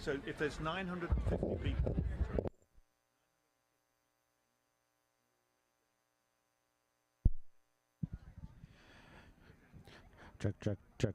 So if there's 950 people. Check.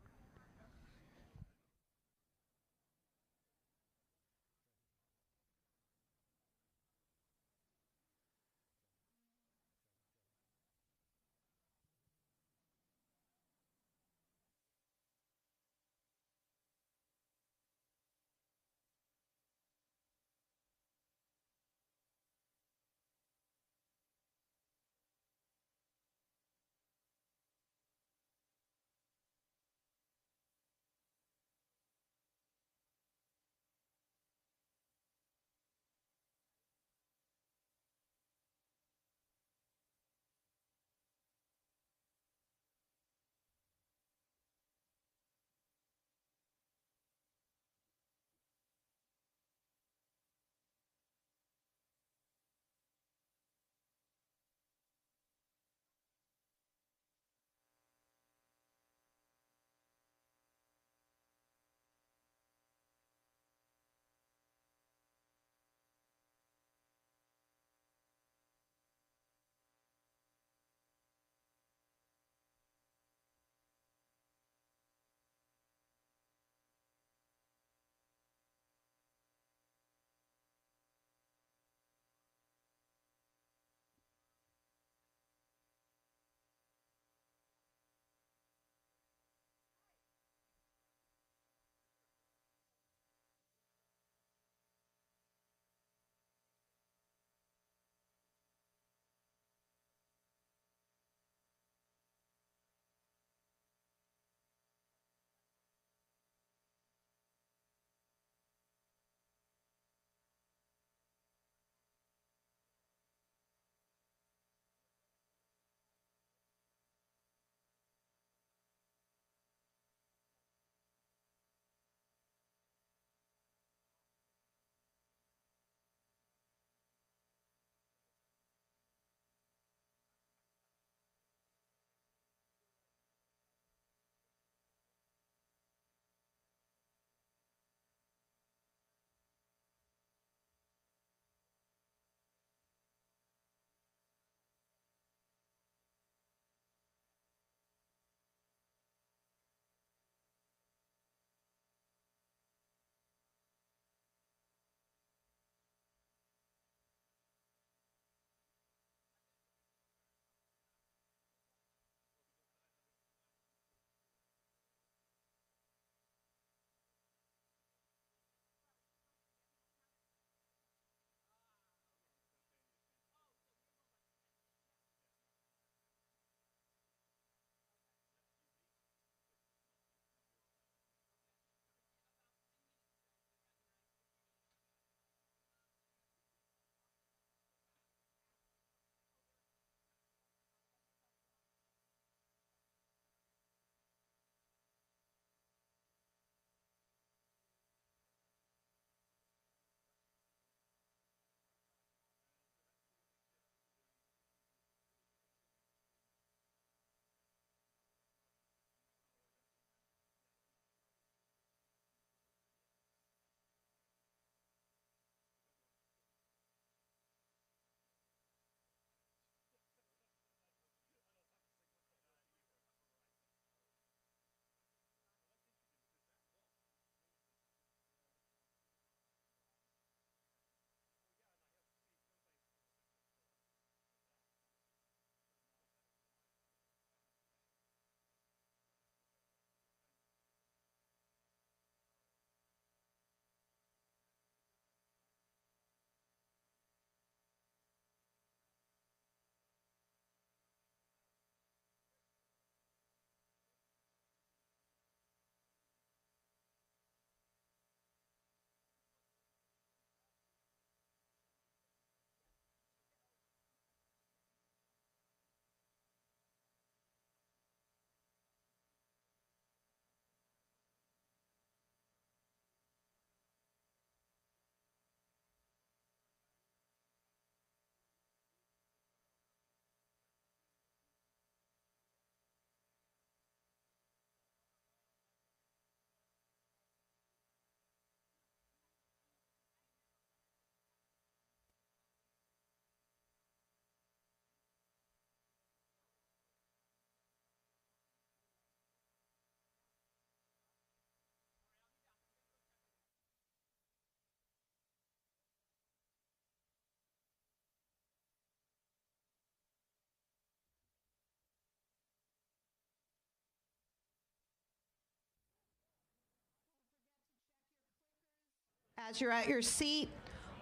as you're at your seat.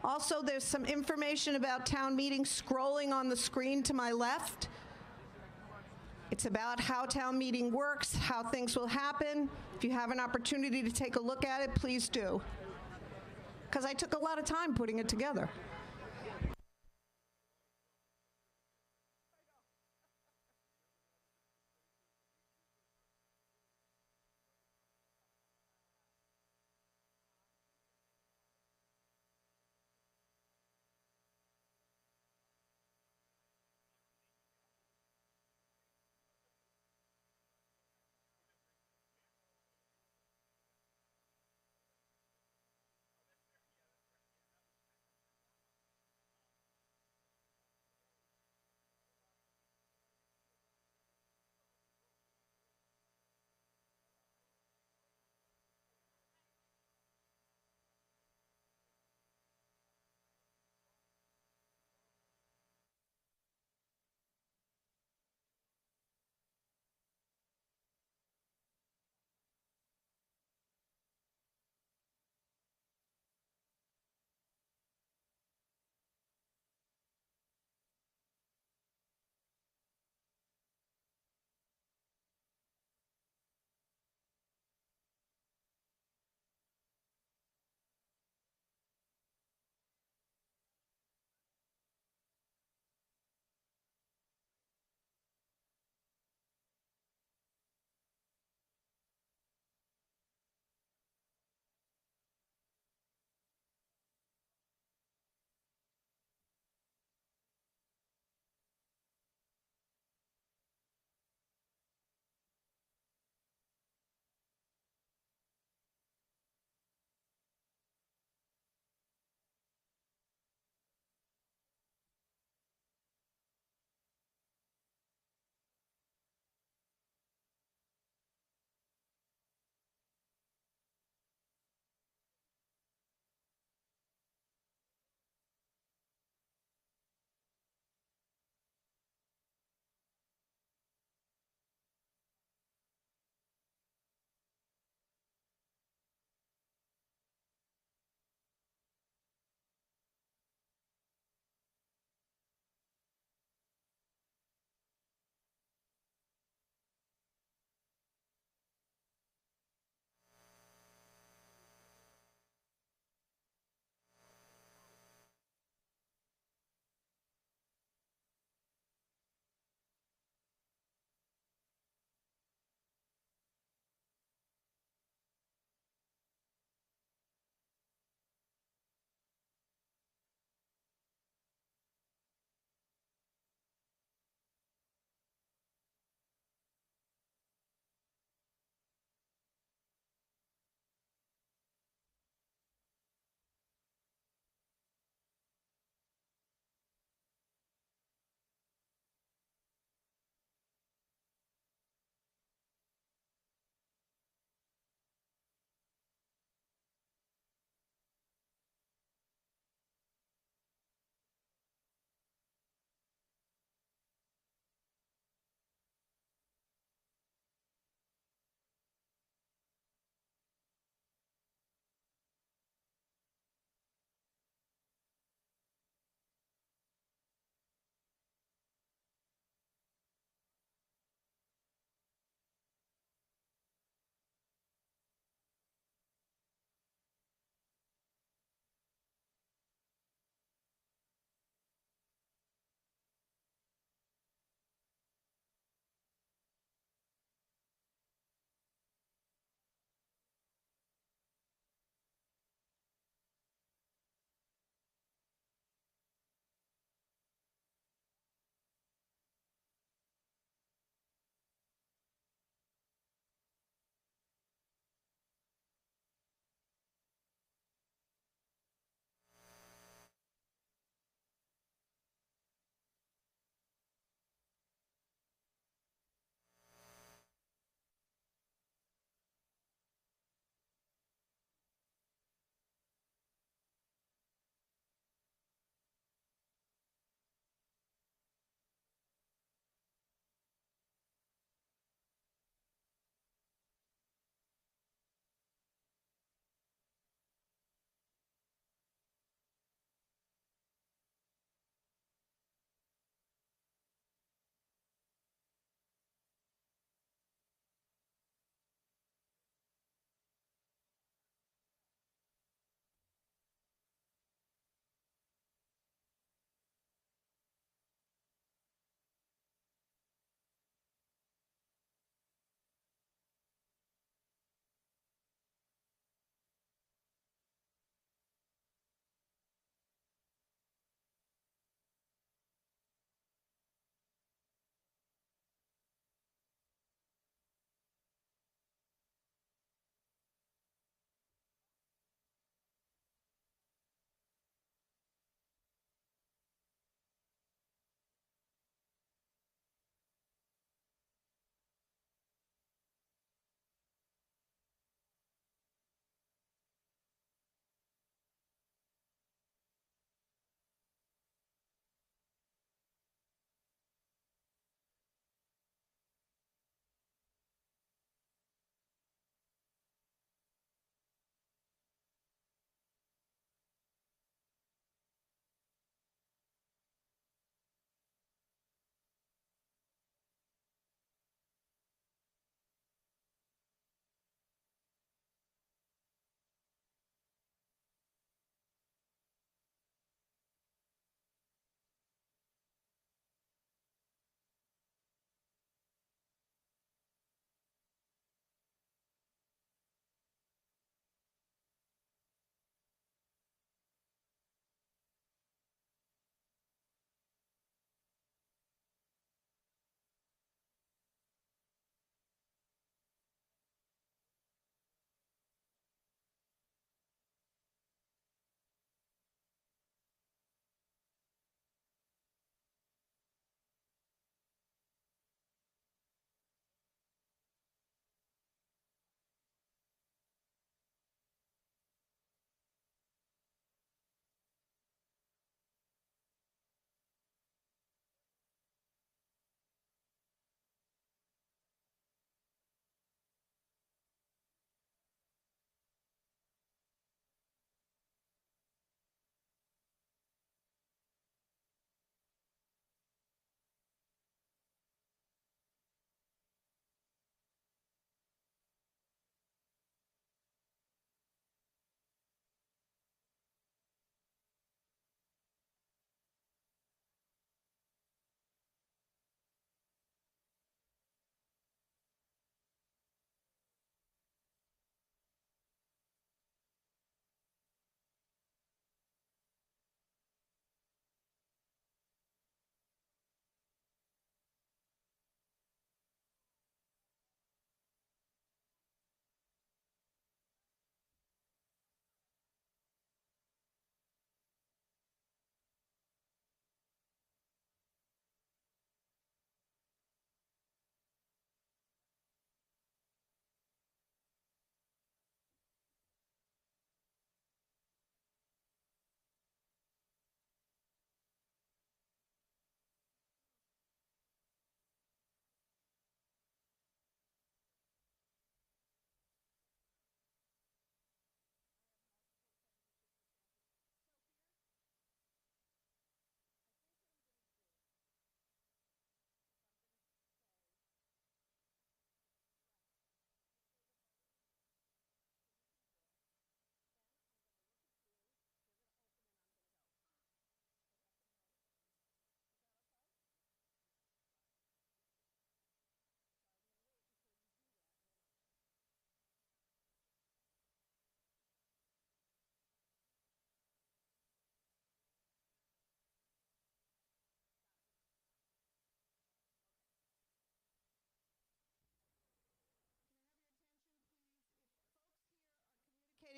Also, there's some information about town meeting scrolling on the screen to my left. It's about how town meeting works, how things will happen. If you have an opportunity to take a look at it, please do. Because I took a lot of time putting it together.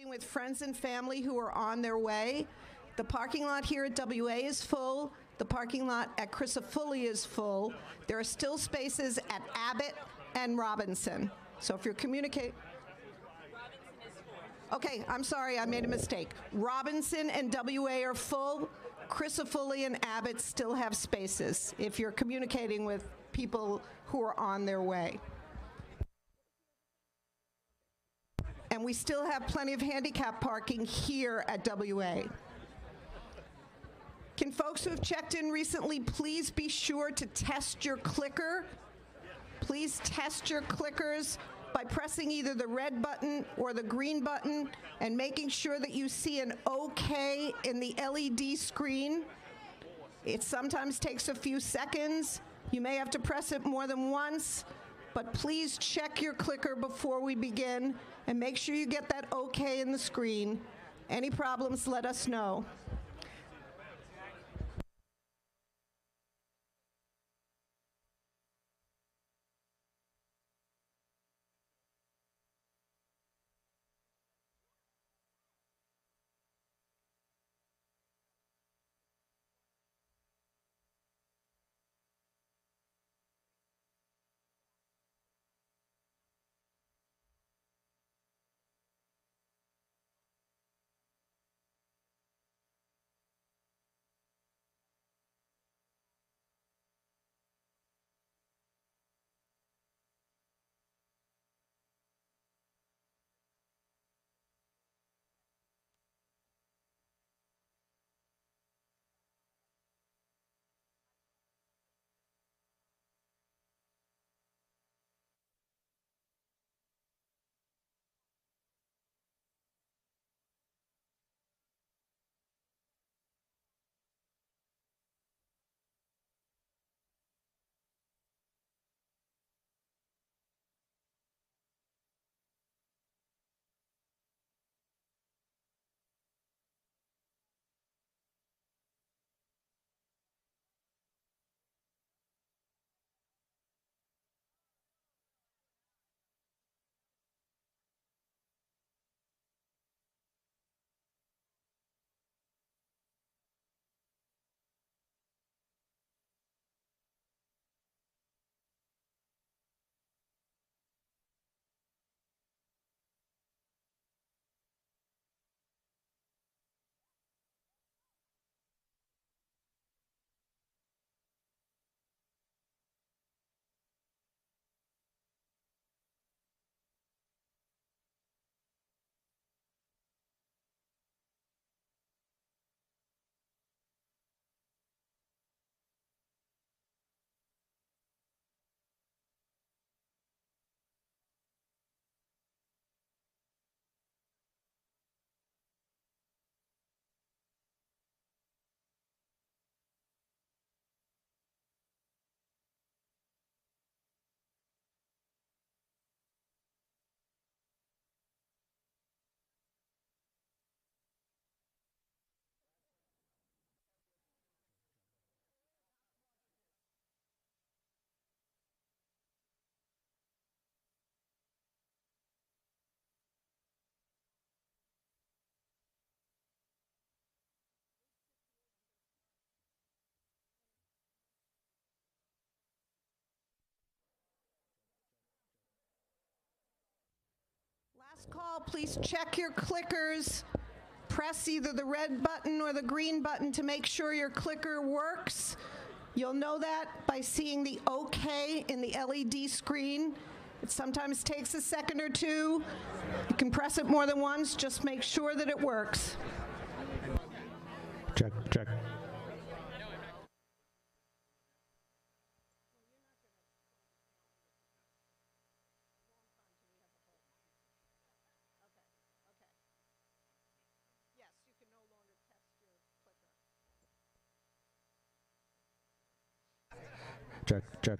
communicating with friends and family who are on their way. The parking lot here at WA is full. The parking lot at Crisafulli is full. There are still spaces at Abbott and Robinson. So if you're communicating... Okay, I'm sorry, I made a mistake. Robinson and WA are full. Crisafulli and Abbott still have spaces if you're communicating with people who are on their way. And we still have plenty of handicap parking here at WA. Can folks who have checked in recently please be sure to test your clicker? Please test your clickers by pressing either the red button or the green button and making sure that you see an OK in the LED screen. It sometimes takes a few seconds. You may have to press it more than once, but please check your clicker before we begin and make sure you get that OK in the screen. Any problems, let us know. Last call, please check your clickers. Press either the red button or the green button to make sure your clicker works. You'll know that by seeing the OK in the LED screen. It sometimes takes a second or two. You can press it more than once. Just make sure that it works. Check, check. Check, check.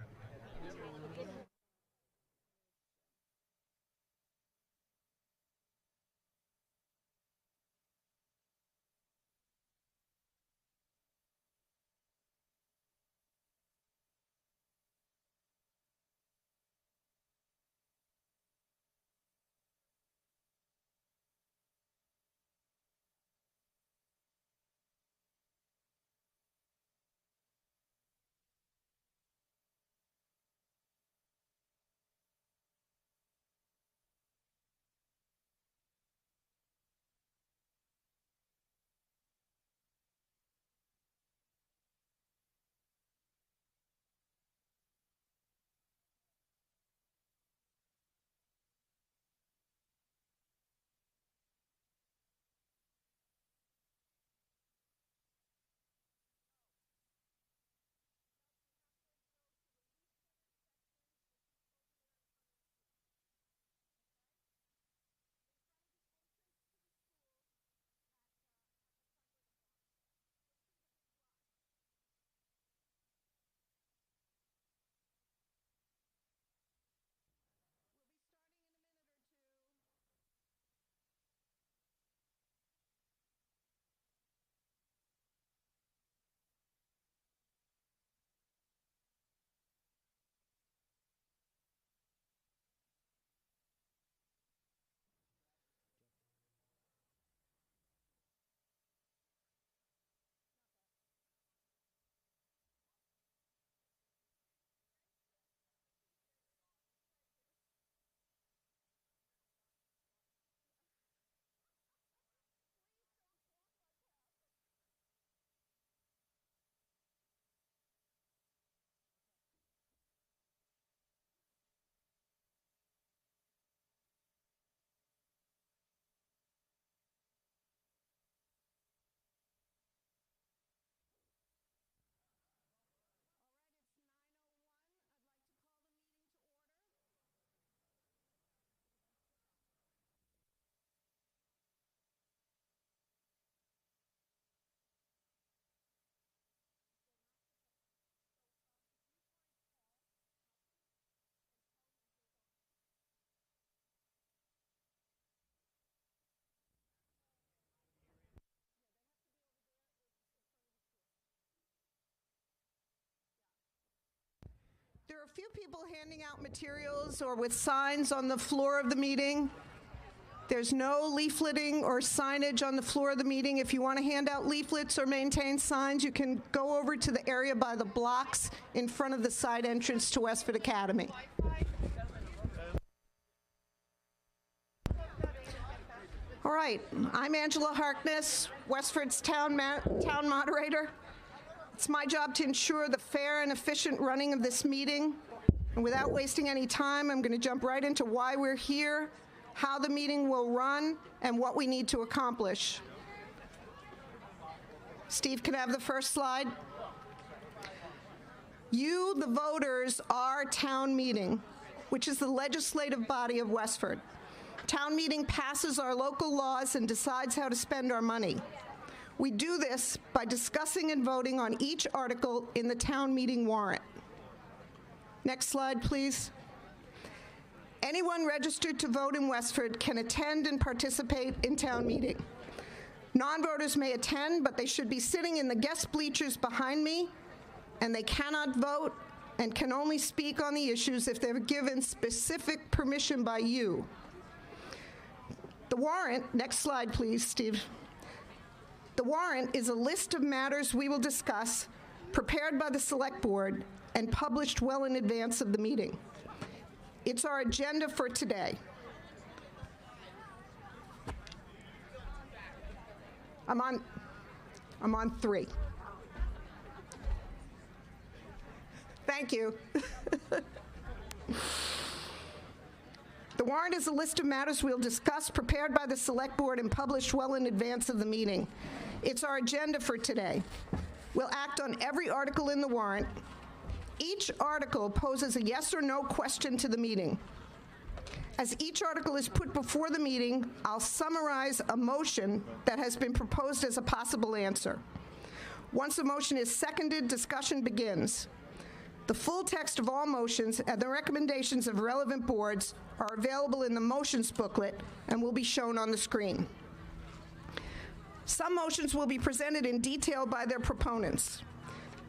are a few people handing out materials or with signs on the floor of the meeting. There's no leafleting or signage on the floor of the meeting. If you want to hand out leaflets or maintain signs, you can go over to the area by the blocks in front of the side entrance to Westford Academy. All right, I'm Angela Harkness, Westford's town moderator. It's my job to ensure the fair and efficient running of this meeting. And without wasting any time, I'm going to jump right into why we're here, how the meeting will run, and what we need to accomplish. Steve, can I have the first slide? You, the voters, are town meeting, which is the legislative body of Westford. Town meeting passes our local laws and decides how to spend our money. We do this by discussing and voting on each article in the town meeting warrant. Next slide, please. Anyone registered to vote in Westford can attend and participate in town meeting. Non-voters may attend, but they should be sitting in the guest bleachers behind me, and they cannot vote and can only speak on the issues if they're given specific permission by you. The warrant, next slide please, Steve. The warrant is a list of matters we will discuss, prepared by the Select Board and published well in advance of the meeting. It's our agenda for today. I'm on 3. Thank you. The warrant is a list of matters we'll discuss, prepared by the Select Board and published well in advance of the meeting. It's our agenda for today. We'll act on every article in the warrant. Each article poses a yes or no question to the meeting. As each article is put before the meeting, I'll summarize a motion that has been proposed as a possible answer. Once a motion is seconded, discussion begins. The full text of all motions and the recommendations of relevant boards are available in the motions booklet and will be shown on the screen. Some motions will be presented in detail by their proponents.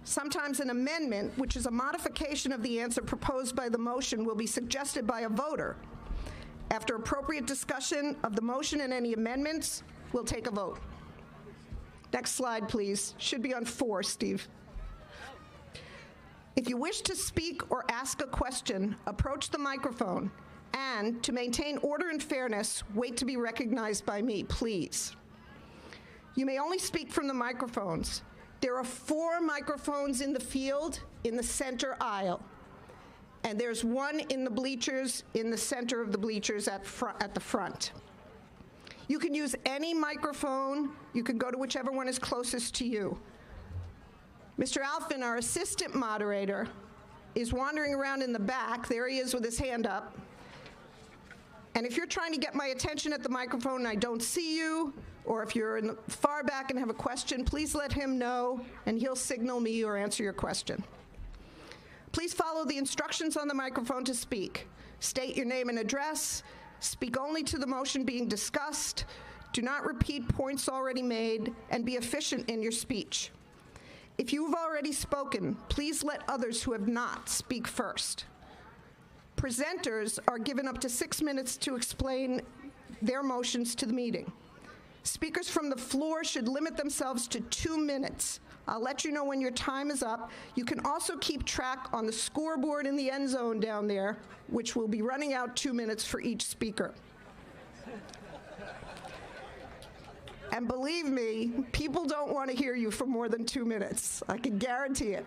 Sometimes an amendment, which is a modification of the answer proposed by the motion, will be suggested by a voter. After appropriate discussion of the motion and any amendments, we'll take a vote. Next slide, please. Should be on 4, Steve. If you wish to speak or ask a question, approach the microphone, and to maintain order and fairness, wait to be recognized by me, please. You may only speak from the microphones. There are 4 microphones in the field in the center aisle, and there's one in the bleachers, in the center of the bleachers at the front. You can use any microphone. You can go to whichever one is closest to you. Mr. Alphin, our assistant moderator, is wandering around in the back. There he is with his hand up. And if you're trying to get my attention at the microphone and I don't see you, or if you're in the far back and have a question, please let him know, and he'll signal me or answer your question. Please follow the instructions on the microphone to speak. State your name and address. Speak only to the motion being discussed. Do not repeat points already made, and be efficient in your speech. If you've already spoken, please let others who have not speak first. Presenters are given up to 6 minutes to explain their motions to the meeting. Speakers from the floor should limit themselves to 2 minutes. I'll let you know when your time is up. You can also keep track on the scoreboard in the end zone down there, which will be running out 2 minutes for each speaker. And believe me, people don't want to hear you for more than 2 minutes. I can guarantee it.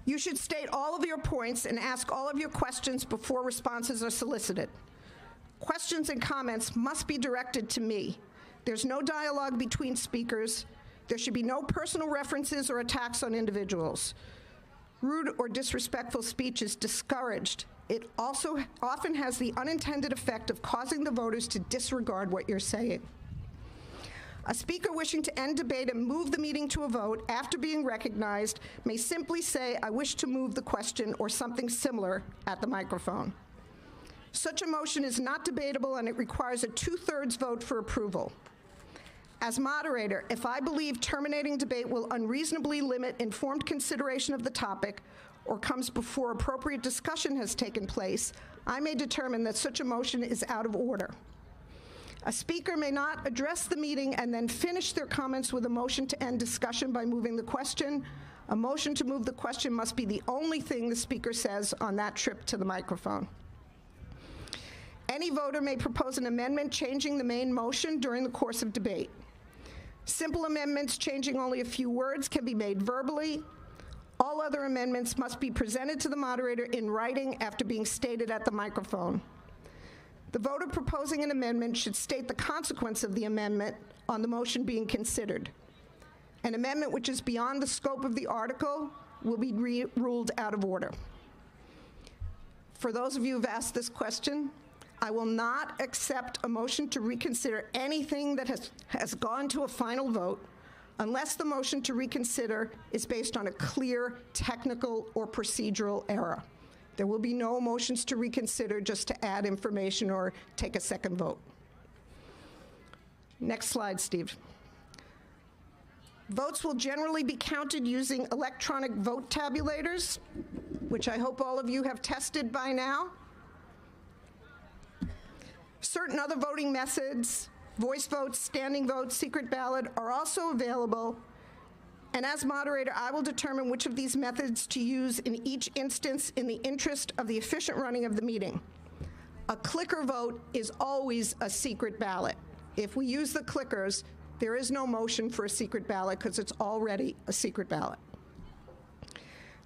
You should state all of your points and ask all of your questions before responses are solicited. Questions and comments must be directed to me. There's no dialogue between speakers. There should be no personal references or attacks on individuals. Rude or disrespectful speech is discouraged. It also often has the unintended effect of causing the voters to disregard what you're saying. A speaker wishing to end debate and move the meeting to a vote after being recognized may simply say, "I wish to move the question," or something similar at the microphone. Such a motion is not debatable, and it requires a 2/3 vote for approval. As moderator, if I believe terminating debate will unreasonably limit informed consideration of the topic or comes before appropriate discussion has taken place, I may determine that such a motion is out of order. A speaker may not address the meeting and then finish their comments with a motion to end discussion by moving the question. A motion to move the question must be the only thing the speaker says on that trip to the microphone. Any voter may propose an amendment changing the main motion during the course of debate. Simple amendments changing only a few words can be made verbally. All other amendments must be presented to the moderator in writing after being stated at the microphone. The voter proposing an amendment should state the consequence of the amendment on the motion being considered. An amendment which is beyond the scope of the article will be ruled out of order. For those of you who've asked this question, I will not accept a motion to reconsider anything that has gone to a final vote unless the motion to reconsider is based on a clear technical or procedural error. There will be no motions to reconsider just to add information or take a second vote. Next slide, Steve. Votes will generally be counted using electronic vote tabulators, which I hope all of you have tested by now. Certain other voting methods, voice votes, standing votes, secret ballot, are also available. And as moderator, I will determine which of these methods to use in each instance in the interest of the efficient running of the meeting. A clicker vote is always a secret ballot. If we use the clickers, there is no motion for a secret ballot because it's already a secret ballot.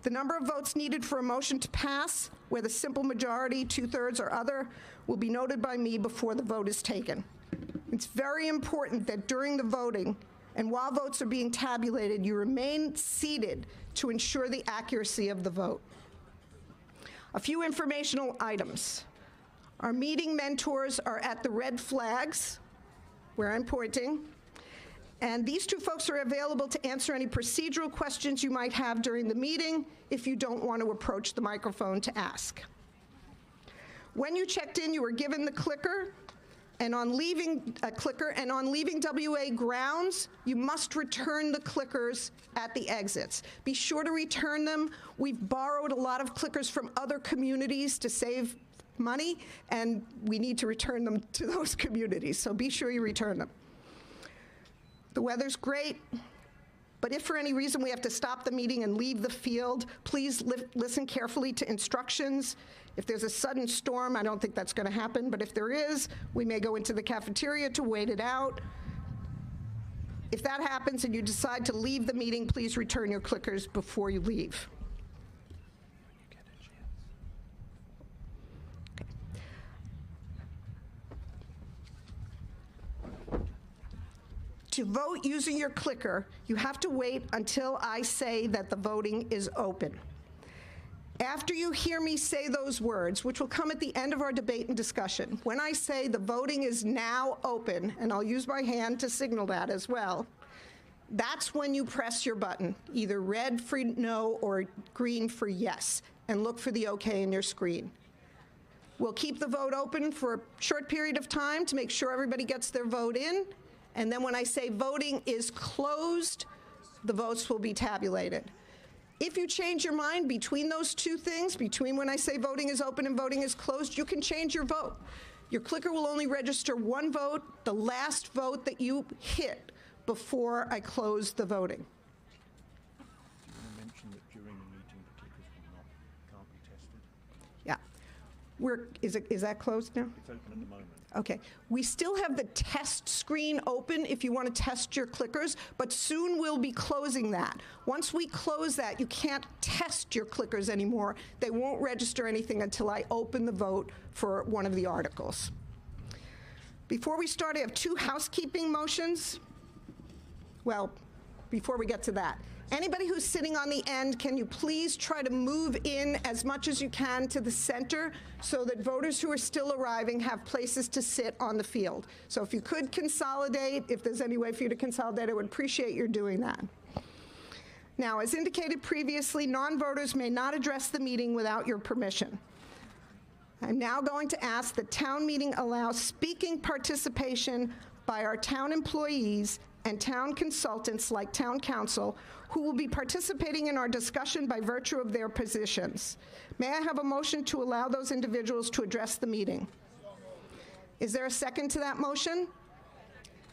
The number of votes needed for a motion to pass, whether simple majority, 2/3, or other, will be noted by me before the vote is taken. It's very important that during the voting and while votes are being tabulated, you remain seated to ensure the accuracy of the vote. A few informational items. Our meeting mentors are at the red flags, where I'm pointing, and these two folks are available to answer any procedural questions you might have during the meeting if you don't want to approach the microphone to ask. When you checked in, you were given the clicker, and on leaving WA grounds, you must return the clickers at the exits. Be sure to return them. We've borrowed a lot of clickers from other communities to save money, and we need to return them to those communities, so be sure you return them. The weather's great, but if for any reason we have to stop the meeting and leave the field, please listen carefully to instructions. If there's a sudden storm, I don't think that's going to happen, but if there is, we may go into the cafeteria to wait it out. If that happens and you decide to leave the meeting, please return your clickers before you leave. To vote using your clicker, you have to wait until I say that the voting is open. After you hear me say those words, which will come at the end of our debate and discussion, when I say the voting is now open, and I'll use my hand to signal that as well, that's when you press your button, either red for no or green for yes, and look for the OK in your screen. We'll keep the vote open for a short period of time to make sure everybody gets their vote in, and then when I say voting is closed, the votes will be tabulated. If you change your mind between those two things, between when I say voting is open and voting is closed, you can change your vote. Your clicker will only register one vote, the last vote that you hit before I close the voting. You want to mention that during the meeting the clickers can't be tested? Yeah. Is that closed now? It's open at the moment. Okay. We still have the test screen open if you want to test your clickers, but soon we'll be closing that. Once we close that, you can't test your clickers anymore. They won't register anything until I open the vote for one of the articles. Before we start, I have two housekeeping motions. Well, before we get to that, anybody who's sitting on the end, can you please try to move in as much as you can to the center so that voters who are still arriving have places to sit on the field. So if you could consolidate, if there's any way for you to consolidate, I would appreciate your doing that. Now, as indicated previously, non-voters may not address the meeting without your permission. I'm now going to ask that town meeting allow speaking participation by our town employees and town consultants like town council who will be participating in our discussion by virtue of their positions. May I have a motion to allow those individuals to address the meeting? Is there a second to that motion?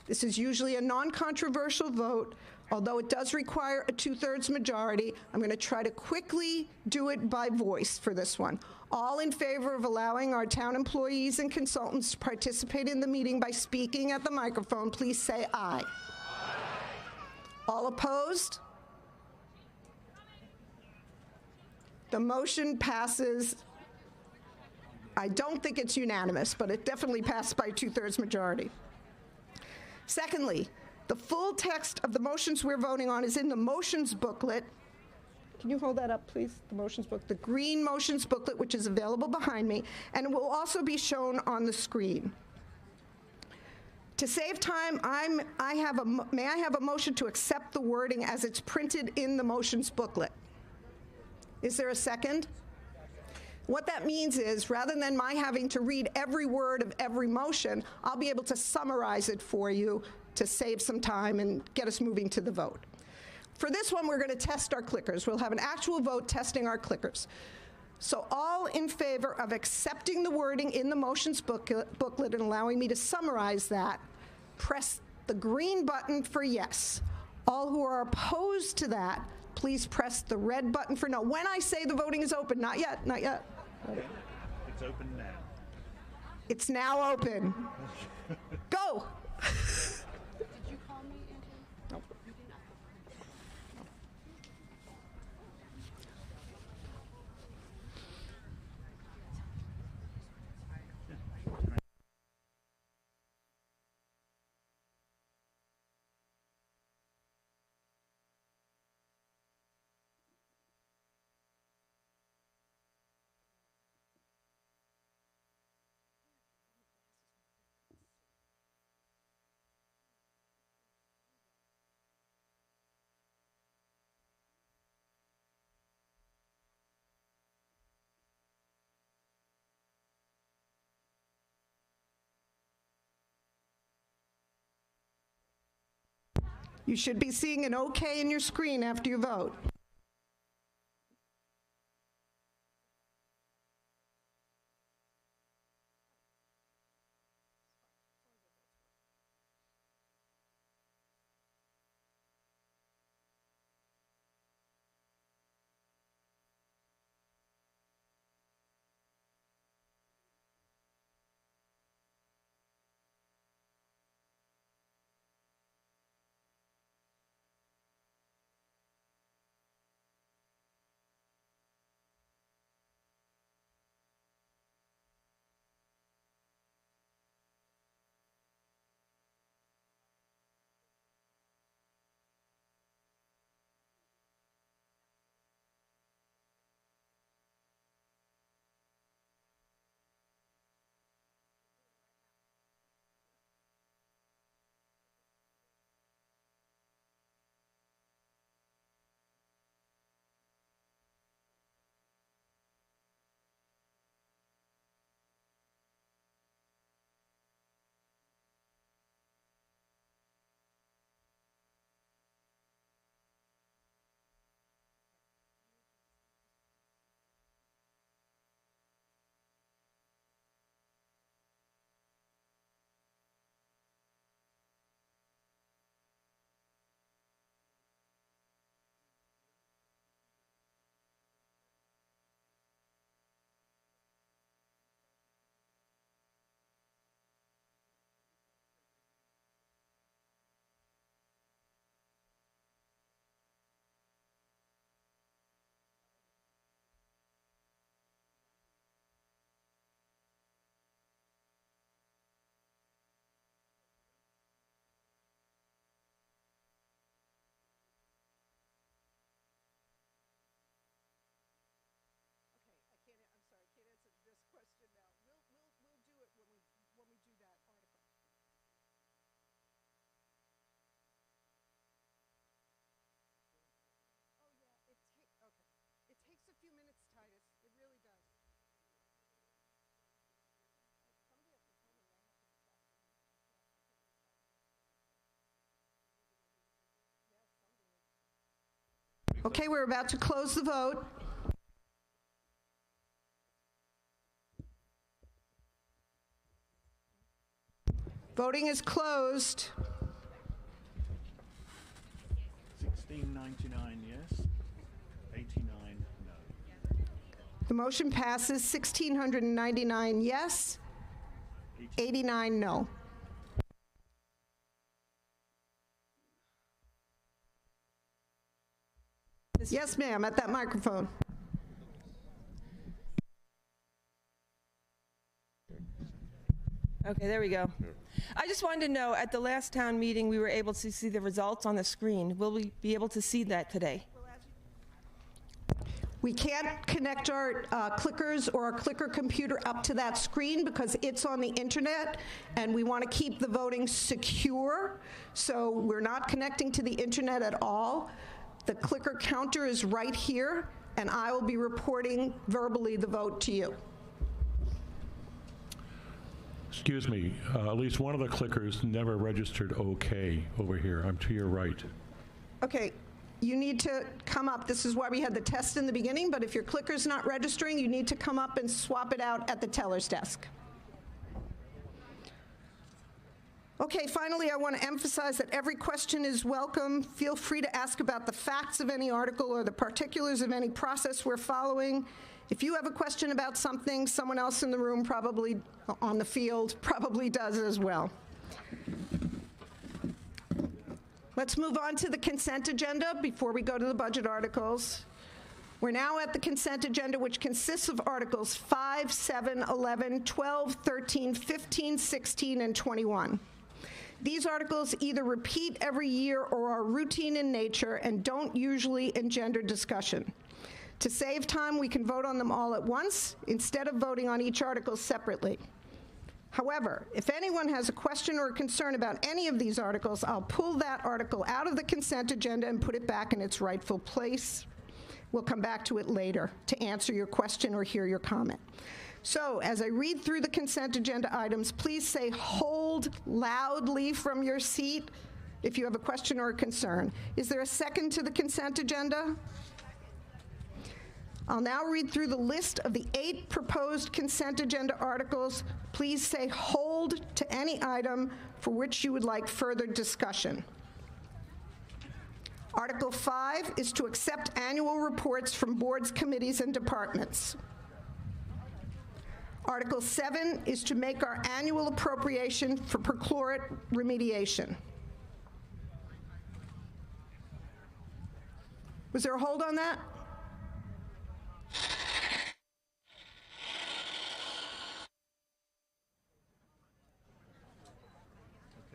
This is usually a non-controversial vote, although it does require a 2/3 majority. I'm going to try to quickly do it by voice for this one. All in favor of allowing our town employees and consultants to participate in the meeting by speaking at the microphone, please say aye. All opposed? The motion passes. I don't think it's unanimous, but it definitely passed by 2/3 majority. Secondly, the full text of the motions we're voting on is in the motions booklet. Can you hold that up, please? The motions book, the green motions booklet, which is available behind me, and it will also be shown on the screen. To save time, may I have a motion to accept the wording as it's printed in the motions booklet? Is there a second? What that means is, rather than my having to read every word of every motion, I'll be able to summarize it for you to save some time and get us moving to the vote. For this one, we're going to test our clickers. We'll have an actual vote testing our clickers. So all in favor of accepting the wording in the motions booklet and allowing me to summarize that, press the green button for yes. All who are opposed to that, please press the red button for no. When I say the voting is open, not yet, not yet. It's open now. It's now open. Go. Did you call me, Andrew? No. You did not. You should be seeing an OK in your screen after you vote. Okay, we're about to close the vote. Voting is closed. 1699 yes, 89 no. The motion passes 1,699 yes, 89 no. Yes, ma'am, at that microphone. Okay, there we go. I just wanted to know, at the last town meeting, we were able to see the results on the screen. Will we be able to see that today? We can't connect our clickers or our clicker computer up to that screen because it's on the internet, and we want to keep the voting secure, so we're not connecting to the internet at all. The clicker counter is right here, and I will be reporting verbally the vote to you. Excuse me, at least one of the clickers never registered okay over here. I'm to your right. Okay, you need to come up. This is why we had the test in the beginning, but if your clicker's not registering, you need to come up and swap it out at the teller's desk. Okay, finally, I want to emphasize that every question is welcome. Feel free to ask about the facts of any article or the particulars of any process we're following. If you have a question about something, someone else in the room, probably on the field, probably does as well. Let's move on to the consent agenda before we go to the budget articles. We're now at the consent agenda, which consists of Articles 5, 7, 11, 12, 13, 15, 16, and 21. These articles either repeat every year or are routine in nature and don't usually engender discussion. To save time, we can vote on them all at once instead of voting on each article separately. However, if anyone has a question or a concern about any of these articles, I'll pull that article out of the consent agenda and put it back in its rightful place. We'll come back to it later to answer your question or hear your comment. So, as I read through the consent agenda items, please say hold loudly from your seat if you have a question or a concern. Is there a second to the consent agenda? I'll now read through the list of the 8 proposed consent agenda articles. Please say hold to any item for which you would like further discussion. Article 5 is to accept annual reports from boards, committees, and departments. Article 7 is to make our annual appropriation for perchlorate remediation. Was there a hold on that?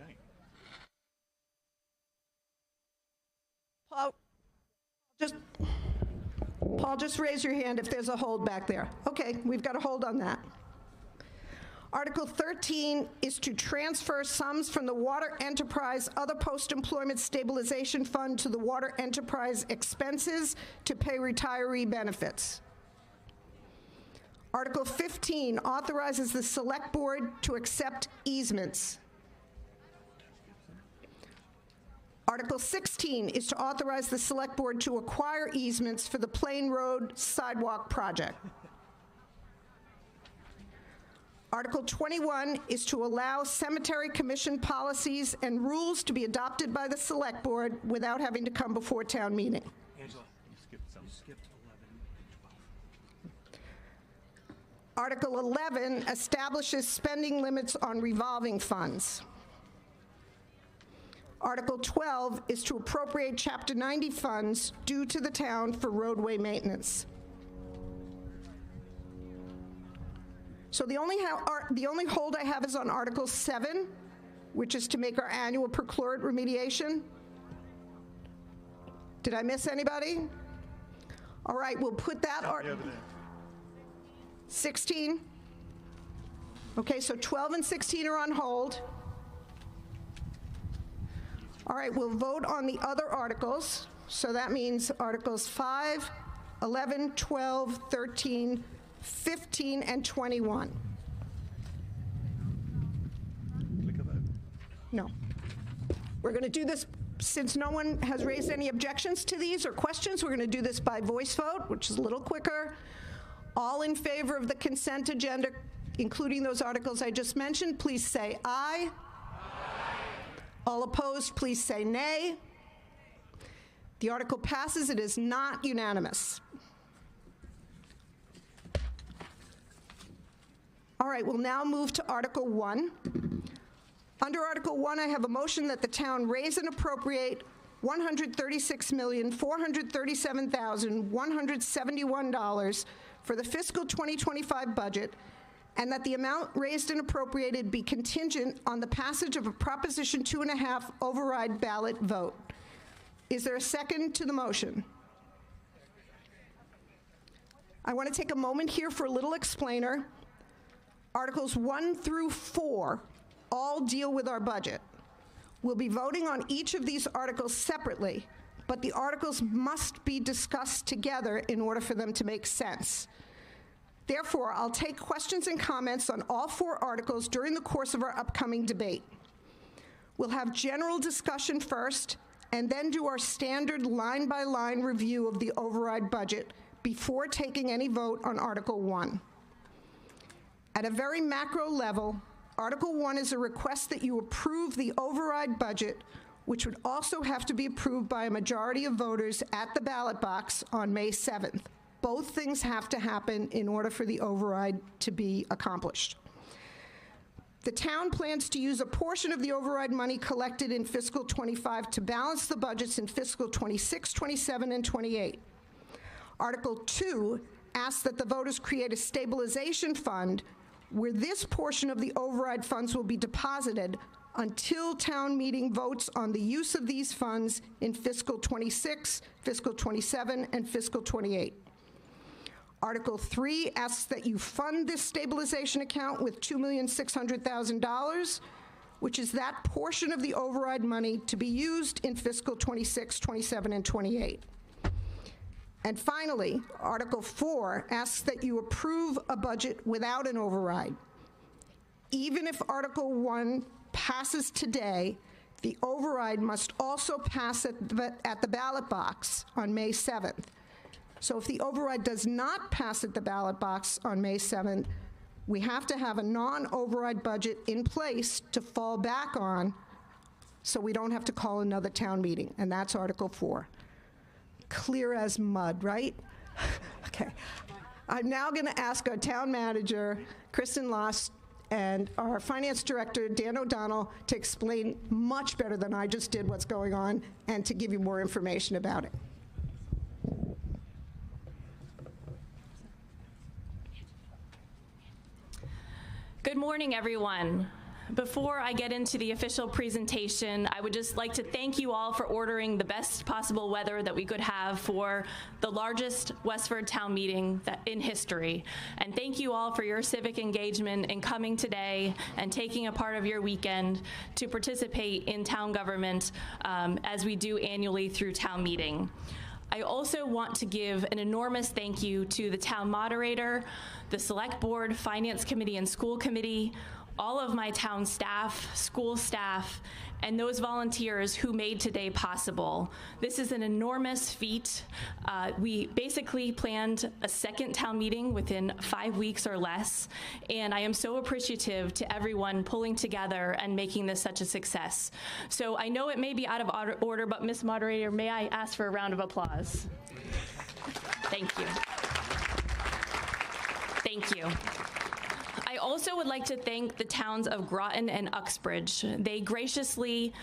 Okay. Paul, just raise your hand if there's a hold back there. Okay, we've got a hold on that. Article 13 is to transfer sums from the Water Enterprise Other Post-Employment Stabilization Fund to the Water Enterprise expenses to pay retiree benefits. Article 15 authorizes the Select Board to accept easements. Article 16 is to authorize the Select Board to acquire easements for the Plain Road Sidewalk project. Article 21 is to allow cemetery commission policies and rules to be adopted by the Select Board without having to come before town meeting. Angela, you skipped some. You skipped 11 and 12. Article 11 establishes spending limits on revolving funds. Article 12 is to appropriate Chapter 90 funds due to the town for roadway maintenance. So the only hold I have is on Article 7, which is to make our annual perchlorate remediation. Did I miss anybody? All right, we'll put that Over there. 16. Okay, so 12 and 16 are on hold. All right, we'll vote on the other articles. So that means Articles 5, 11, 12, 13, 15, and 21. Click a vote. No. We're going to do this Since no one has raised any objections to these or questions, we're going to do this by voice vote, which is a little quicker. All in favor of the consent agenda, including those articles I just mentioned, please say aye. Aye. All opposed, please say nay. The article passes. It is not unanimous. All right, we'll now move to Article 1. Under Article 1, I have a motion that the town raise and appropriate $136,437,171 for the fiscal 2025 budget, and that the amount raised and appropriated be contingent on the passage of a Proposition 2.5 override ballot vote. Is there a second to the motion? I want to take a moment here for a little explainer. Articles 1 through 4 all deal with our budget. We'll be voting on each of these articles separately, but the articles must be discussed together in order for them to make sense. Therefore, I'll take questions and comments on all 4 articles during the course of our upcoming debate. We'll have general discussion first, and then do our standard line-by-line review of the override budget before taking any vote on Article 1. At a very macro level, Article 1 is a request that you approve the override budget, which would also have to be approved by a majority of voters at the ballot box on May 7th. Both things have to happen in order for the override to be accomplished. The town plans to use a portion of the override money collected in fiscal 25 to balance the budgets in fiscal 26, 27, and 28. Article 2 asks that the voters create a stabilization fund where this portion of the override funds will be deposited until town meeting votes on the use of these funds in fiscal 26, fiscal 27, and fiscal 28. Article 3 asks that you fund this stabilization account with $2,600,000, which is that portion of the override money to be used in fiscal 26, 27, and 28. And finally, Article 4 asks that you approve a budget without an override. Even if Article 1 passes today, the override must also pass at the ballot box on May 7th. So if the override does not pass at the ballot box on May 7th, we have to have a non-override budget in place to fall back on so we don't have to call another town meeting, and that's Article 4. Clear as mud, right? Okay. I'm now going to ask our town manager, Kristen Loss, and our finance director, Dan O'Donnell, to explain much better than I just did what's going on and to give you more information about it. Good morning, everyone. Before I get into the official presentation, I would just like to thank you all for ordering the best possible weather that we could have for the largest Westford town meeting in history. And thank you all for your civic engagement in coming today and taking a part of your weekend to participate in town government as we do annually through town meeting. I also want to give an enormous thank you to the town moderator, the select board, finance committee, and school committee, all of my town staff, school staff, and those volunteers who made today possible. This is an enormous feat. We basically planned a second town meeting within 5 weeks or less, and I am so appreciative to everyone pulling together and making this such a success. So I know it may be out of order, but Ms. Moderator, may I ask for a round of applause? Thank you. Thank you. I also would like to thank the towns of Groton and Uxbridge. They graciously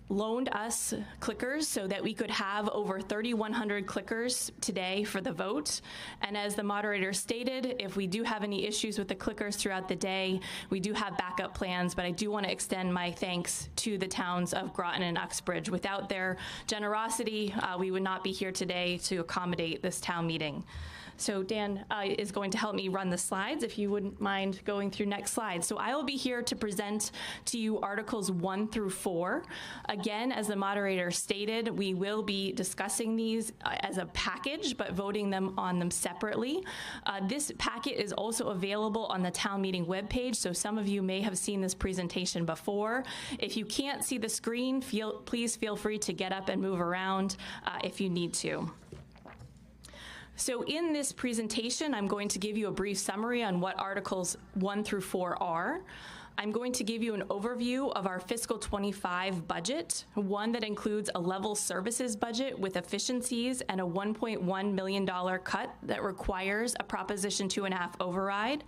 loaned us clickers so that we could have over 3,100 clickers today for the vote. And as the moderator stated, if we do have any issues with the clickers throughout the day, we do have backup plans, but I do want to extend my thanks to the towns of Groton and Uxbridge. Without their generosity, we would not be here today to accommodate this town meeting. So Dan is going to help me run the slides, if you wouldn't mind going through next slide. So I will be here to present to you Articles 1 through 4. Again, as the moderator stated, we will be discussing these as a package, but voting on them separately. This packet is also available on the town meeting webpage, so some of you may have seen this presentation before. If you can't see the screen, please feel free to get up and move around if you need to. So in this presentation, I'm going to give you a brief summary on what Articles 1 through 4 are. I'm going to give you an overview of our fiscal 25 budget, one that includes a level services budget with efficiencies and a $1.1 million cut that requires a Proposition 2.5 override,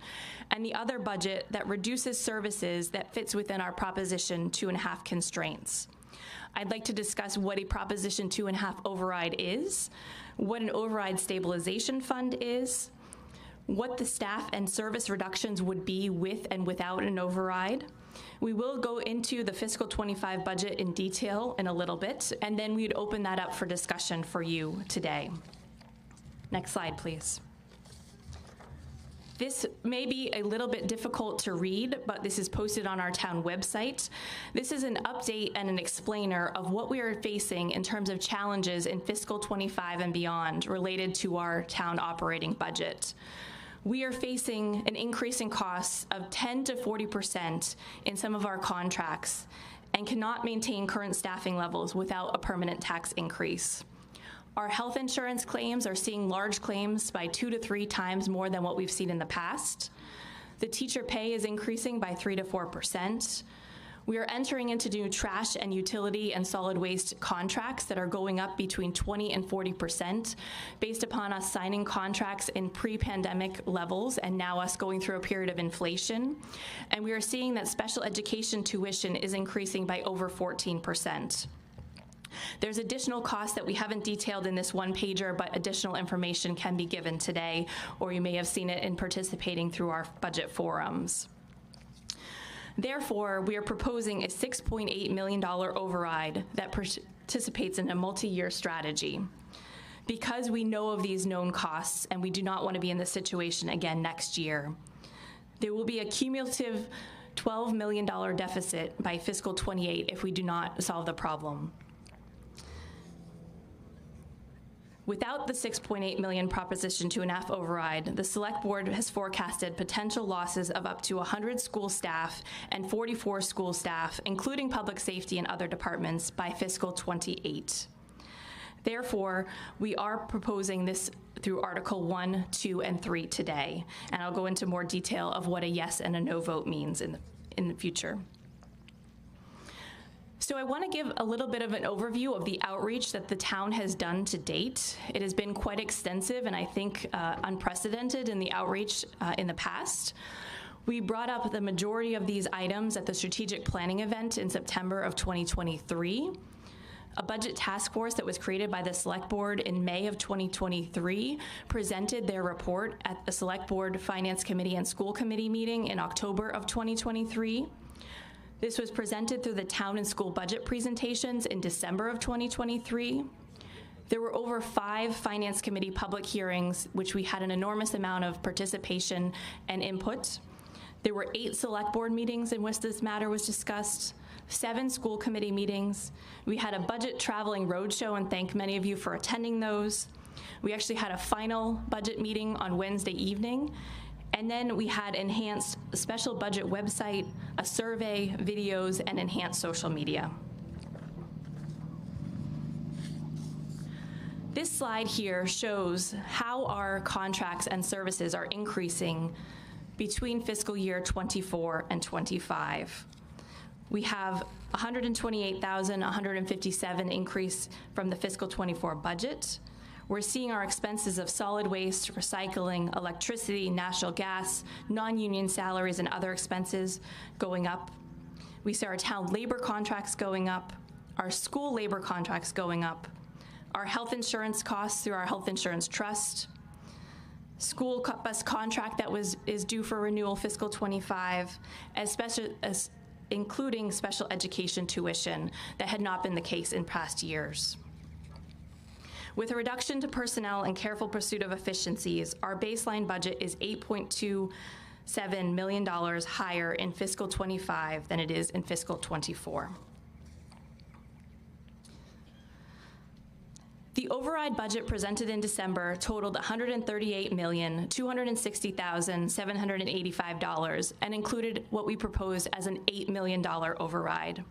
and the other budget that reduces services that fits within our Proposition 2.5 constraints. I'd like to discuss what a Proposition 2.5 override is, what an override stabilization fund is, what the staff and service reductions would be with and without an override. We will go into the fiscal 25 budget in detail in a little bit, and then we'd open that up for discussion for you today. Next slide, please. This may be a little bit difficult to read, but this is posted on our town website. This is an update and an explainer of what we are facing in terms of challenges in fiscal 25 and beyond related to our town operating budget. We are facing an increase in costs of 10 to 40% in some of our contracts and cannot maintain current staffing levels without a permanent tax increase. Our health insurance claims are seeing large claims by 2 to 3 times more than what we've seen in the past. The teacher pay is increasing by 3 to 4%. We are entering into new trash and utility and solid waste contracts that are going up between 20 and 40% based upon us signing contracts in pre-pandemic levels and now us going through a period of inflation. And we are seeing that special education tuition is increasing by over 14%. There's additional costs that we haven't detailed in this one pager, but additional information can be given today, or you may have seen it in participating through our budget forums. Therefore, we are proposing a $6.8 million override that participates in a multi-year strategy. Because we know of these known costs and we do not want to be in this situation again next year, there will be a cumulative $12 million deficit by fiscal 28 if we do not solve the problem. Without the $6.8 million Proposition 2.5 override, the Select Board has forecasted potential losses of up to 100 school staff and 44 school staff, including public safety and other departments, by fiscal 28. Therefore, we are proposing this through Article 1, 2, and 3 today, and I'll go into more detail of what a yes and a no vote means in the future. So I want to give a little bit of an overview of the outreach that the town has done to date. It has been quite extensive and I think unprecedented in the outreach in the past. We brought up the majority of these items at the strategic planning event in September of 2023. A budget task force that was created by the Select Board in May of 2023 presented their report at the Select Board Finance Committee and School Committee meeting in October of 2023. This was presented through the town and school budget presentations in December of 2023. There were over 5 Finance Committee public hearings, which we had an enormous amount of participation and input. There were 8 Select Board meetings in which this matter was discussed, 7 school committee meetings. We had a budget traveling roadshow, and thank many of you for attending those. We actually had a final budget meeting on Wednesday evening. And then we had enhanced special budget website, a survey, videos, and enhanced social media. This slide here shows how our contracts and services are increasing between fiscal year 24 and 25. We have 128,157 increase from the fiscal 24 budget. We're seeing our expenses of solid waste, recycling, electricity, natural gas, non-union salaries, and other expenses going up. We see our town labor contracts going up, our school labor contracts going up, our health insurance costs through our health insurance trust, school bus contract that is due for renewal fiscal 25, including special education tuition that had not been the case in past years. With a reduction to personnel and careful pursuit of efficiencies, our baseline budget is $8.27 million higher in fiscal '25 than it is in fiscal '24. The override budget presented in December totaled $138,260,785 and included what we proposed as an $8 million override.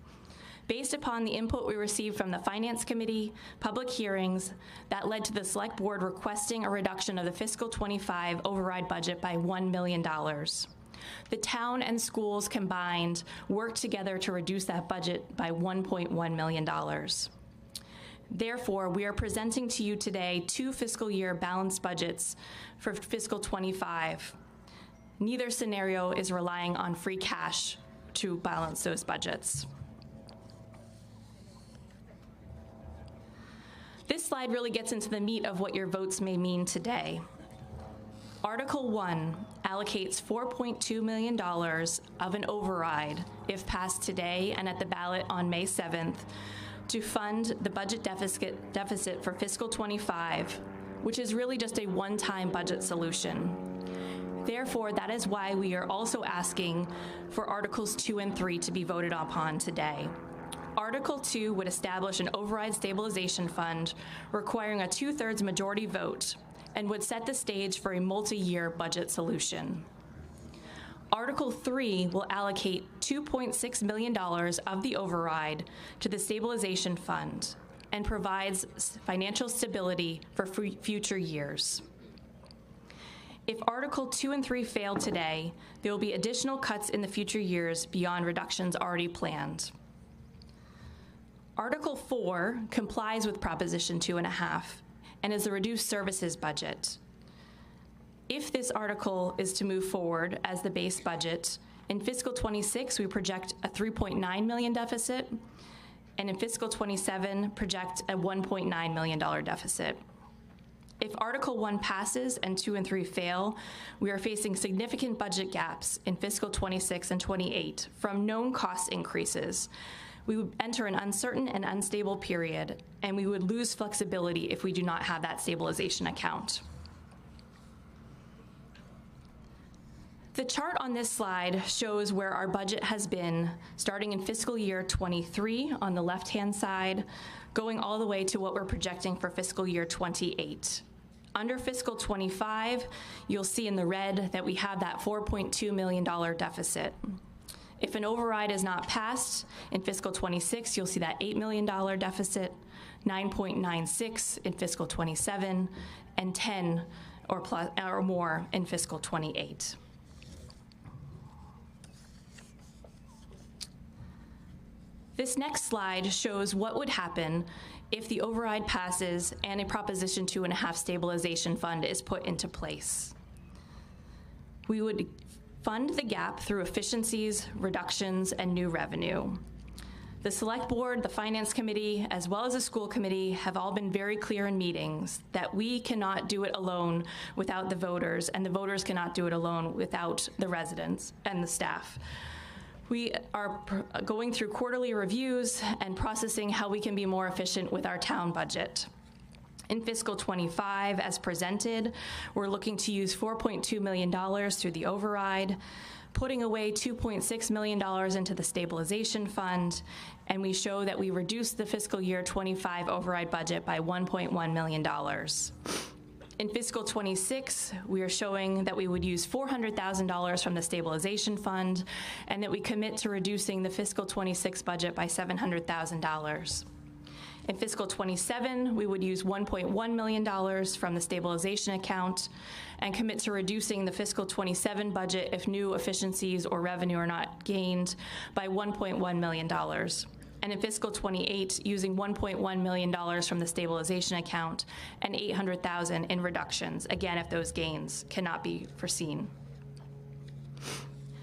Based upon the input we received from the Finance Committee, public hearings, that led to the Select Board requesting a reduction of the fiscal '25 override budget by $1 million. The town and schools combined worked together to reduce that budget by $1.1 million. Therefore, we are presenting to you today 2 fiscal year balanced budgets for fiscal '25. Neither scenario is relying on free cash to balance those budgets. This slide really gets into the meat of what your votes may mean today. Article 1 allocates $4.2 million of an override, if passed today and at the ballot on May 7th, to fund the budget deficit for fiscal '25, which is really just a one-time budget solution. Therefore, that is why we are also asking for Articles 2 and 3 to be voted upon today. Article 2 would establish an override stabilization fund requiring a 2/3 majority vote and would set the stage for a multi-year budget solution. Article 3 will allocate $2.6 million of the override to the stabilization fund and provides financial stability for future years. If Article 2 and 3 fail today, there will be additional cuts in the future years beyond reductions already planned. Article 4 complies with Proposition 2.5 and is a reduced services budget. If this article is to move forward as the base budget, in fiscal '26 we project a $3.9 million deficit, and in fiscal '27 project a $1.9 million deficit. If Article 1 passes and 2 and 3 fail, we are facing significant budget gaps in fiscal '26 and '28 from known cost increases. We would enter an uncertain and unstable period, and we would lose flexibility if we do not have that stabilization account. The chart on this slide shows where our budget has been starting in fiscal year '23 on the left-hand side, going all the way to what we're projecting for fiscal year '28. Under fiscal '25, you'll see in the red that we have that $4.2 million deficit. If an override is not passed, in fiscal '26, you'll see that $8 million deficit, 9.96 in fiscal '27, and 10 or more in fiscal '28. This next slide shows what would happen if the override passes and a Proposition 2.5 stabilization fund is put into place. We would fund the gap through efficiencies, reductions, and new revenue. The Select Board, the Finance Committee, as well as the School Committee have all been very clear in meetings that we cannot do it alone without the voters, and the voters cannot do it alone without the residents and the staff. We are going through quarterly reviews and processing how we can be more efficient with our town budget. In fiscal '25, as presented, we're looking to use $4.2 million through the override, putting away $2.6 million into the stabilization fund, and we show that we reduced the fiscal year '25 override budget by $1.1 million. In fiscal '26, we are showing that we would use $400,000 from the stabilization fund and that we commit to reducing the fiscal '26 budget by $700,000. In fiscal '27, we would use $1.1 million from the stabilization account and commit to reducing the fiscal '27 budget if new efficiencies or revenue are not gained by $1.1 million. And in fiscal '28, using $1.1 million from the stabilization account and $800,000 in reductions, again, if those gains cannot be foreseen.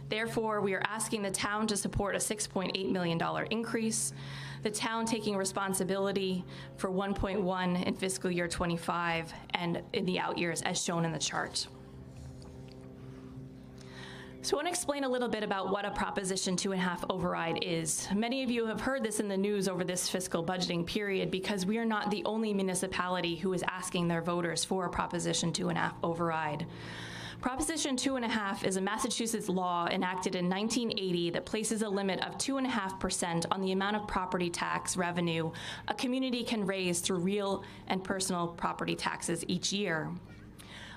Therefore, we are asking the town to support a $6.8 million increase, the town taking responsibility for 1.1 in fiscal year '25 and in the out years as shown in the chart. So I want to explain a little bit about what a Proposition 2.5 override is. Many of you have heard this in the news over this fiscal budgeting period because we are not the only municipality who is asking their voters for a Proposition 2.5 override. Proposition 2.5 is a Massachusetts law enacted in 1980 that places a limit of 2.5% on the amount of property tax revenue a community can raise through real and personal property taxes each year.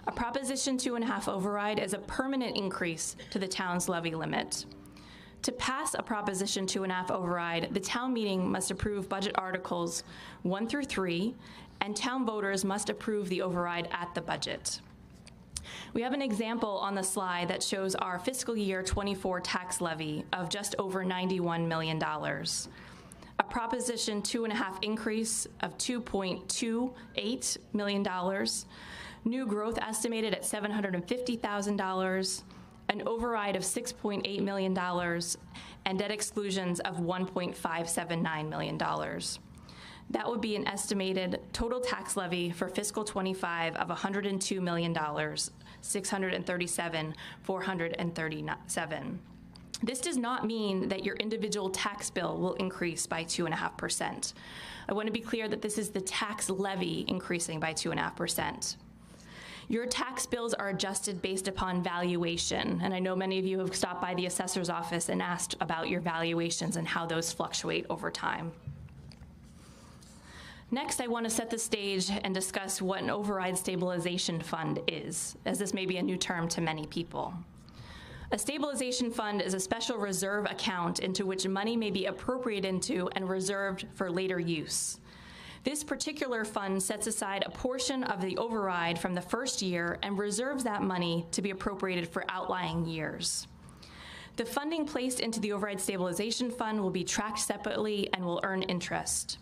A Proposition 2.5 override is a permanent increase to the town's levy limit. To pass a Proposition 2.5 override, the town meeting must approve budget articles 1 through 3, and town voters must approve the override at the budget. We have an example on the slide that shows our fiscal year 24 tax levy of just over $91 million. A Proposition 2.5 increase of $2.28 million, new growth estimated at $750,000, an override of $6.8 million, and debt exclusions of $1.579 million. That would be an estimated total tax levy for fiscal 25 of $102,637,437. This does not mean that your individual tax bill will increase by 2.5%. I want to be clear that this is the tax levy increasing by 2.5%. Your tax bills are adjusted based upon valuation, and I know many of you have stopped by the assessor's office and asked about your valuations and how those fluctuate over time. Next, I want to set the stage and discuss what an override stabilization fund is, as this may be a new term to many people. A stabilization fund is a special reserve account into which money may be appropriated into and reserved for later use. This particular fund sets aside a portion of the override from the first year and reserves that money to be appropriated for outlying years. The funding placed into the override stabilization fund will be tracked separately and will earn interest.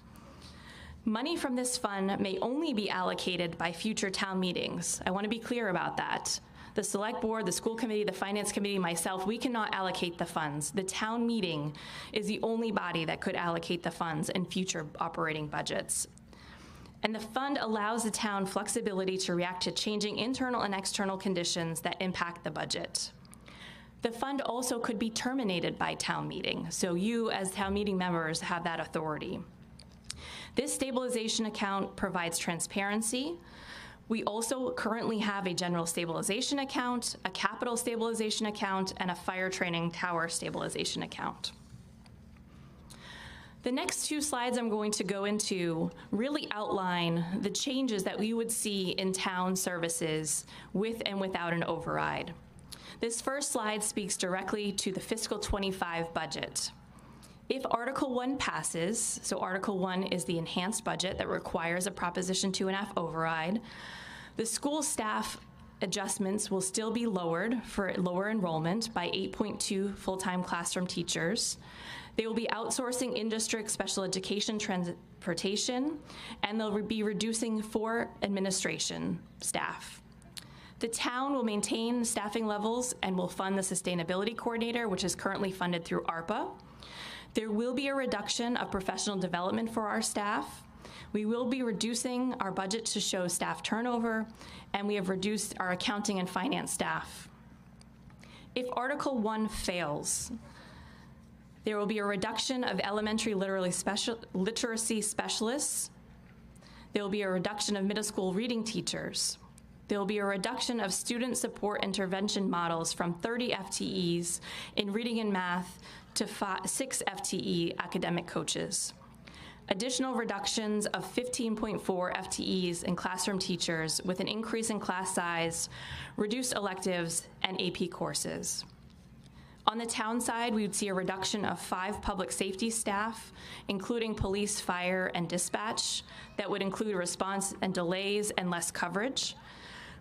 Money from this fund may only be allocated by future town meetings. I want to be clear about that. The select board, the school committee, the finance committee, myself, we cannot allocate the funds. The town meeting is the only body that could allocate the funds in future operating budgets. And the fund allows the town flexibility to react to changing internal and external conditions that impact the budget. The fund also could be terminated by town meeting, so you as town meeting members have that authority. This stabilization account provides transparency. We also currently have a general stabilization account, a capital stabilization account, and a fire training tower stabilization account. The next two slides I'm going to go into really outline the changes that we would see in town services with and without an override. This first slide speaks directly to the fiscal 25 budget. If Article 1 passes, so Article 1 is the enhanced budget that requires a Proposition 2.5 override, the school staff adjustments will still be lowered for lower enrollment by 8.2 full-time classroom teachers. They will be outsourcing in-district special education transportation, and they'll be reducing 4 administration staff. The town will maintain staffing levels and will fund the sustainability coordinator, which is currently funded through ARPA. There will be a reduction of professional development for our staff. We will be reducing our budget to show staff turnover, and we have reduced our accounting and finance staff. If Article 1 fails, there will be a reduction of elementary literacy specialists. There will be a reduction of middle school reading teachers. There will be a reduction of student support intervention models from 30 FTEs in reading and math to 6 FTE academic coaches. Additional reductions of 15.4 FTEs in classroom teachers with an increase in class size, reduced electives, and AP courses. On the town side, we would see a reduction of 5 public safety staff, including police, fire, and dispatch. That would include response and delays and less coverage.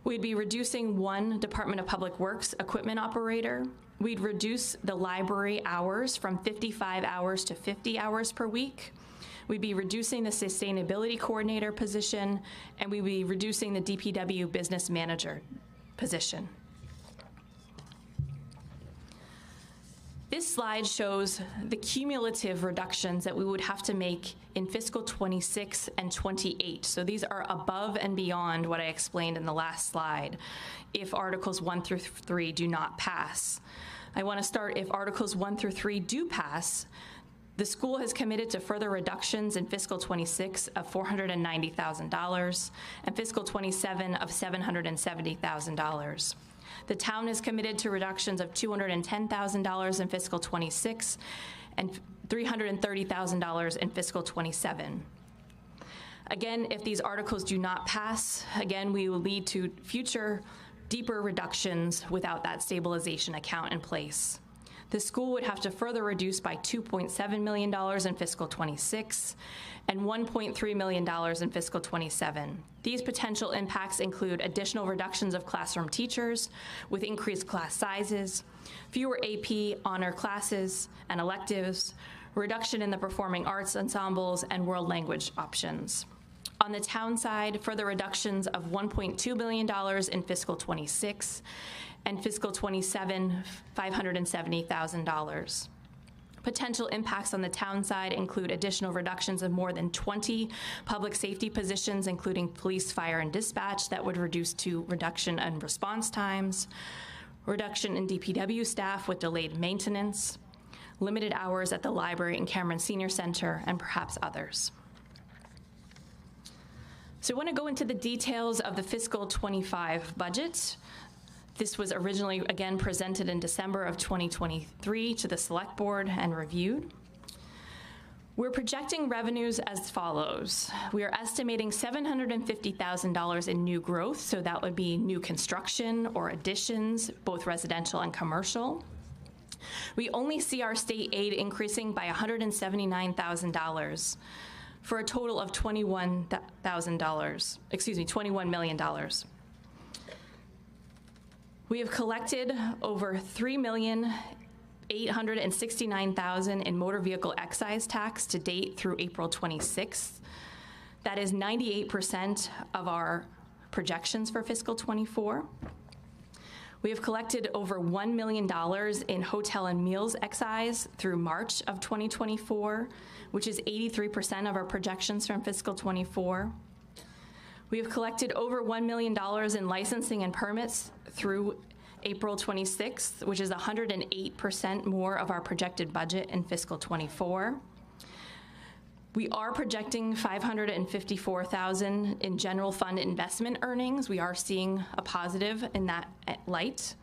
We'd be reducing 1 Department of Public Works equipment operator. We'd reduce the library hours from 55 hours to 50 hours per week. We'd be reducing the sustainability coordinator position, and we'd be reducing the DPW business manager position. This slide shows the cumulative reductions that we would have to make in fiscal 26 and 28. So these are above and beyond what I explained in the last slide if Articles 1 through 3 do not pass. I want to start if Articles 1 through 3 do pass. The school has committed to further reductions in fiscal 26 of $490,000 and fiscal 27 of $770,000. The town is committed to reductions of $210,000 in fiscal 26 and $330,000 in fiscal 27. Again, if these articles do not pass, again, we will lead to future deeper reductions without that stabilization account in place. The school would have to further reduce by $2.7 million in fiscal 26 and $1.3 million in fiscal 27. These potential impacts include additional reductions of classroom teachers with increased class sizes, fewer AP honor classes and electives, reduction in the performing arts ensembles, and world language options. On the town side, further reductions of $1.2 billion in fiscal 26 and fiscal 27, $570,000. Potential impacts on the town side include additional reductions of more than 20 public safety positions, including police, fire, and dispatch, that would reduce to reduction in response times, reduction in DPW staff with delayed maintenance, limited hours at the library and Cameron Senior Center, and perhaps others. So I want to go into the details of the fiscal 25 budget. This was originally, again, presented in December of 2023 to the Select Board and reviewed. We're projecting revenues as follows. We are estimating $750,000 in new growth, so that would be new construction or additions, both residential and commercial. We only see our state aid increasing by $179,000 for a total of $21 million. We have collected over $3,869,000 in motor vehicle excise tax to date through April 26th. That is 98% of our projections for fiscal 24. We have collected over $1 million in hotel and meals excise through March of 2024, which is 83% of our projections from fiscal 24. We have collected over $1 million in licensing and permits through April 26th, which is 108% more of our projected budget in fiscal 24. We are projecting $554,000 in general fund investment earnings. We are seeing a positive in that light.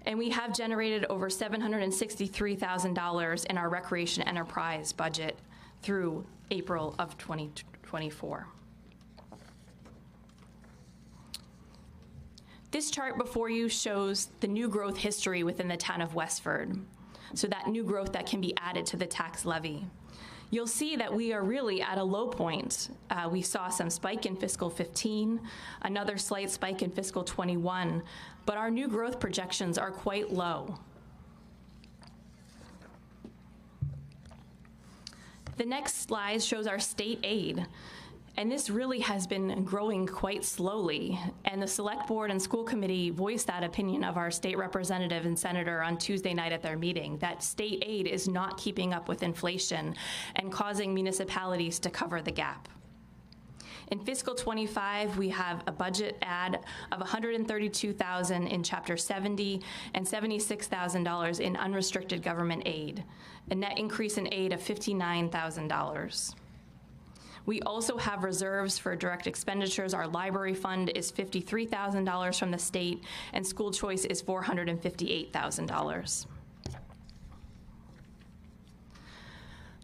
And we have generated over $763,000 in our recreation enterprise budget through April of 2024. This chart before you shows the new growth history within the town of Westford. So that new growth that can be added to the tax levy. You'll see that we are really at a low point. We saw some spike in fiscal 15, another slight spike in fiscal 21, but our new growth projections are quite low. The next slide shows our state aid. And this really has been growing quite slowly. And the Select Board and School Committee voiced that opinion of our state representative and senator on Tuesday night at their meeting, that state aid is not keeping up with inflation and causing municipalities to cover the gap. In fiscal 25, we have a budget add of $132,000 in Chapter 70 and $76,000 in unrestricted government aid, a net increase in aid of $59,000. We also have reserves for direct expenditures. Our library fund is $53,000 from the state, and school choice is $458,000.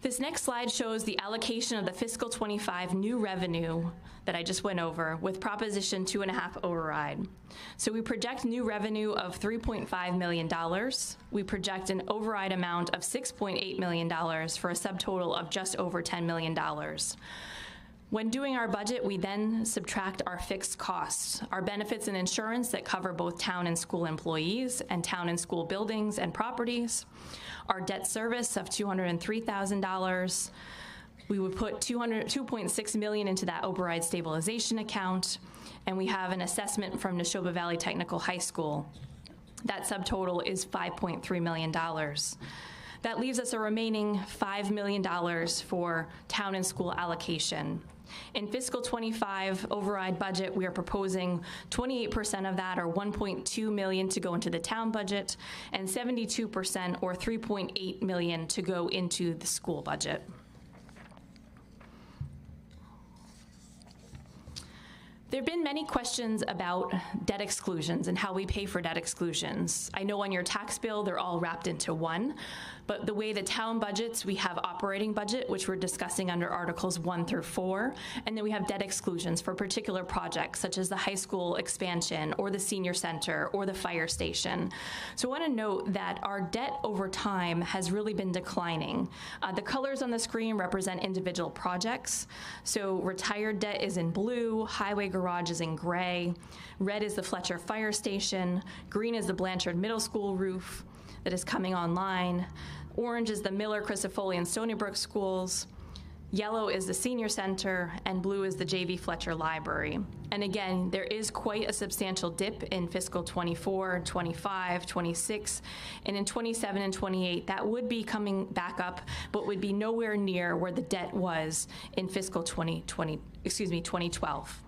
This next slide shows the allocation of the fiscal 25 new revenue that I just went over with Proposition 2.5 override. So we project new revenue of $3.5 million. We project an override amount of $6.8 million for a subtotal of just over $10 million. When doing our budget, we then subtract our fixed costs, our benefits and insurance that cover both town and school employees and town and school buildings and properties, our debt service of $203,000. We would put $2.6 million into that override stabilization account, and we have an assessment from Neshoba Valley Technical High School. That subtotal is $5.3 million. That leaves us a remaining $5 million for town and school allocation. In fiscal 25 override budget, we are proposing 28% of that, or $1.2 million, to go into the town budget, and 72%, or $3.8 million, to go into the school budget. There have been many questions about debt exclusions and how we pay for debt exclusions. I know on your tax bill, they're all wrapped into one, but the way the town budgets, we have operating budget, which we're discussing under Articles 1 through 4, and then we have debt exclusions for particular projects, such as the high school expansion, or the senior center, or the fire station. So I want to note that our debt over time has really been declining. The colors on the screen represent individual projects. So retired debt is in blue, highway garage is in gray, red is the Fletcher Fire Station, green is the Blanchard Middle School roof that is coming online, orange is the Miller, Crisafulli, and Stony Brook schools, yellow is the senior center, and blue is the J.V. Fletcher Library. And again, there is quite a substantial dip in fiscal 24, 25, 26, and in 27 and 28, that would be coming back up, but would be nowhere near where the debt was in fiscal 2012.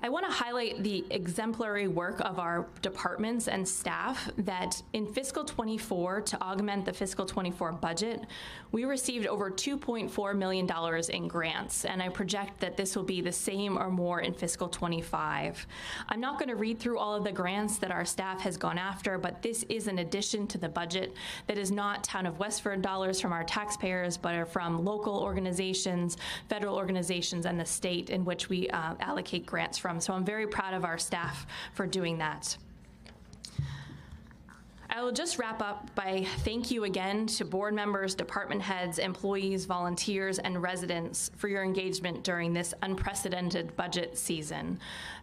I want to highlight the exemplary work of our departments and staff that in fiscal 24, to augment the fiscal 24 budget, we received over $2.4 million in grants, and I project that this will be the same or more in fiscal 25. I'm not going to read through all of the grants that our staff has gone after, but this is an addition to the budget that is not Town of Westford dollars from our taxpayers, but are from local organizations, federal organizations, and the state in which we allocate grants from. So I'm very proud of our staff for doing that. I will just wrap up by thank you again to board members, department heads, employees, volunteers, and residents for your engagement during this unprecedented budget season.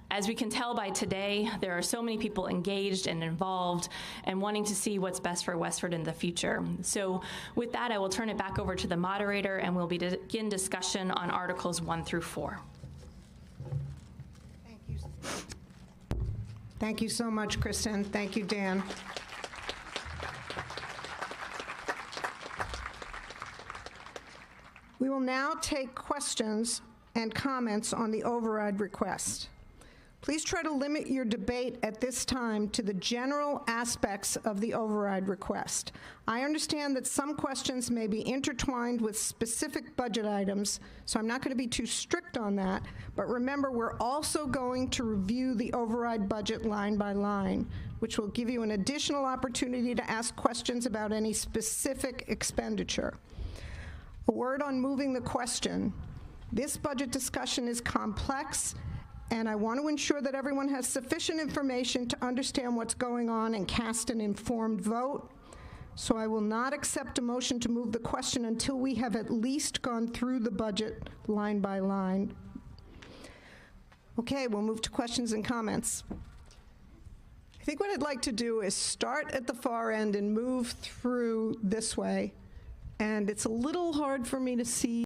As we can tell by today, there are so many people engaged and involved and wanting to see what's best for Westford in the future. So with that, I will turn it back over to the moderator, and we'll begin discussion on Articles 1 through 4. Thank you so much, Kristen. Thank you, Dan. We will now take questions and comments on the override request. Please try to limit your debate at this time to the general aspects of the override request. I understand that some questions may be intertwined with specific budget items, so I'm not going to be too strict on that, but remember, we're also going to review the override budget line by line, which will give you an additional opportunity to ask questions about any specific expenditure. A word on moving the question. This budget discussion is complex, and I want to ensure that everyone has sufficient information to understand what's going on and cast an informed vote. So I will not accept a motion to move the question until we have at least gone through the budget line by line. Okay, we'll move to questions and comments. I think what I'd like to do is start at the far end and move through this way. And it's a little hard for me to see